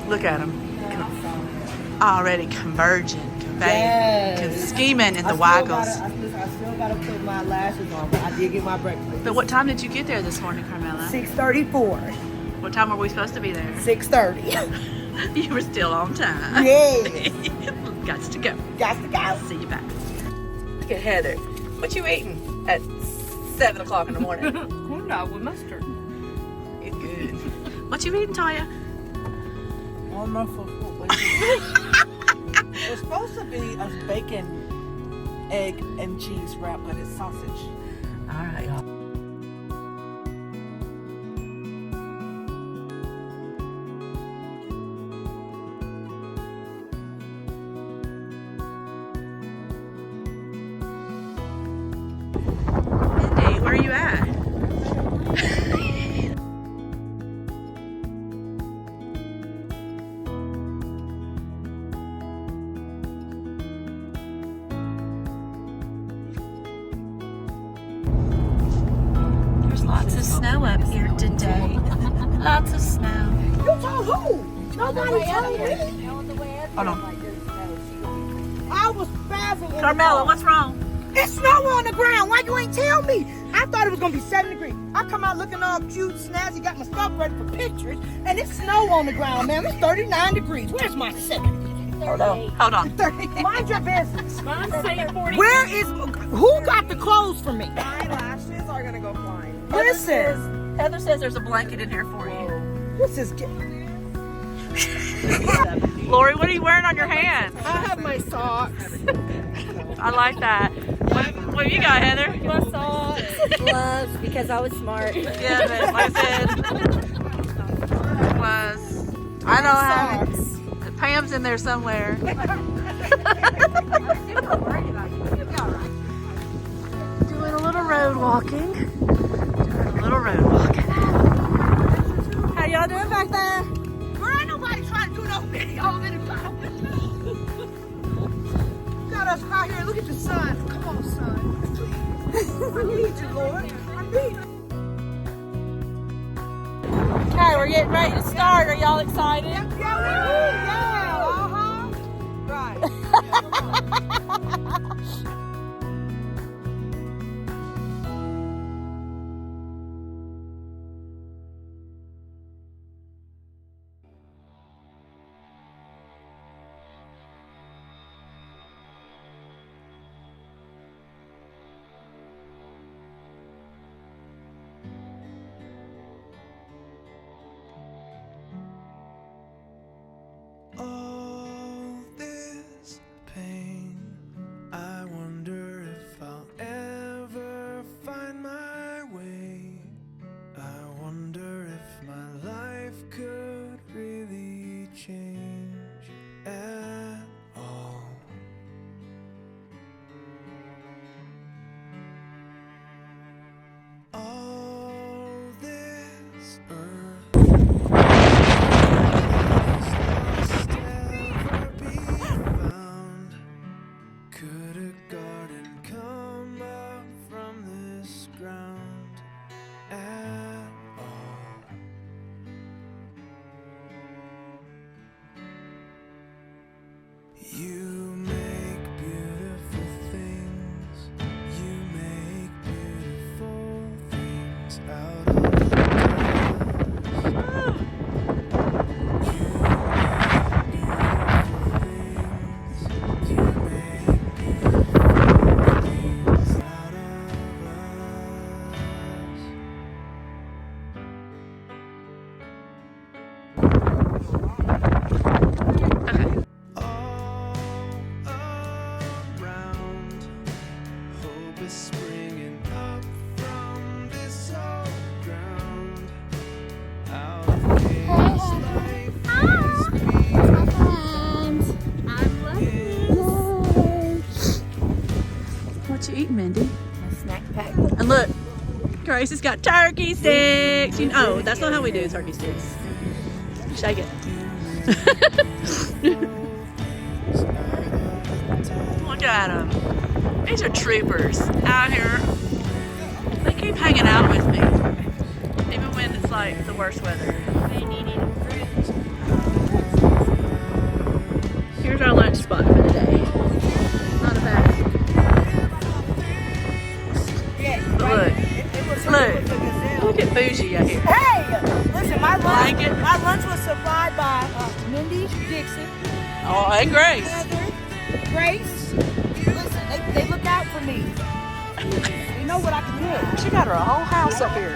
Look at them. Already converging, conveying, scheming in the waggles. I still gotta put my lashes on, but I did get my breakfast. But what time did you get there this morning, Carmela? 6:34. What time were we supposed to be there? 6:30. You were still on time. Yes. Got to go. Got to go. See you back. Look at Heather. What you eating at 7 o'clock in the morning? Corn with mustard. It's good. What you eating, Taya? It's supposed to be a bacon, egg, and cheese wrap, but it's sausage. All right, y'all. Mindy, where are you at? Lots of snow up here today. Lots of snow. You told who? Nobody told me. Hold on. I was spazzing. Carmela, what's wrong? It's snow on the ground. Why you ain't tell me? I thought it was gonna be 7 degrees. I come out looking all cute, snazzy, got my stuff ready for pictures, and it's snow on the ground, man. It's 39 degrees. Where's my second? Hold on. Hold on. Mind your business. Mine's saying 40. Where is? Who got the clothes for me? My lashes are gonna go flying. Listen. Heather says there's a blanket in here for you. This is. Lori, what are you wearing on your hands? I have my socks. I like that. What have you got, Heather? My socks. Gloves because I was smart. Yeah, but like I said, was. I know how. Pam's in there somewhere. Doing a little road walking. How y'all doing back there? There ain't nobody trying to do no video anytime. Got us out here. Look at the sun. Come on, sun. I need you, Lord. I need you. Okay, we're getting ready to start. Are y'all excited? Right. All this pain, I wonder if I'll ever find my way. I wonder if my life could really change at all. All this earth could a garden come up from this ground at all? You make beautiful things. You make beautiful things out of springing up from this old ground. Out of chaos, life is What you eating, Mindy? A snack pack. And look, Grace has got turkey sticks. You know, that's not how we do turkey sticks. Shake it. Look at them. These are troopers out here. They keep hanging out with me, even when it's like the worst weather. They need fruit. lunch spot for the day. Not a bad. Look at bougie out here. Hey, listen, Blanket. my lunch was supplied by Mindy Dixon, Oh, and Grace. Heather, Grace. Listen, they look out for me. You know what I can do. She got her a whole house up here.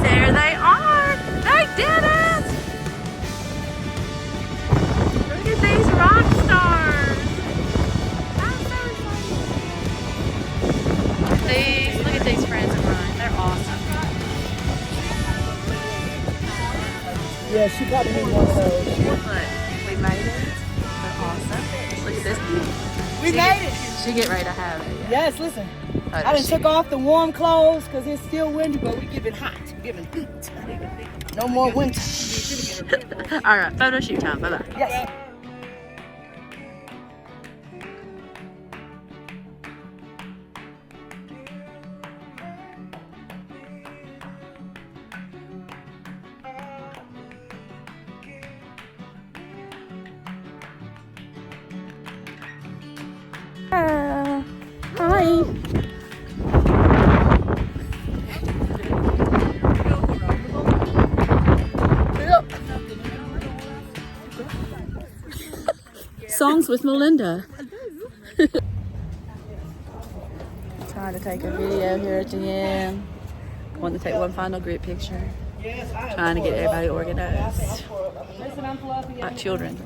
There they are! They did it! Look at these rock stars! I'm so excited! Look at these friends of mine. They're awesome. Yeah, she got me one of those. Look, we made it. They're awesome. Look at this beauty. We made it. She get ready to have it. Yes, listen. Oh, I done she- took off the warm clothes because it's still windy, but we giving hot. Giving heat. No more winter. All right, photo shoot time. Bye-bye. Yes. Hi. Songs with Melinda. Trying to take a video here at the end. Want to take one final group picture. Trying to get everybody organized. Like children.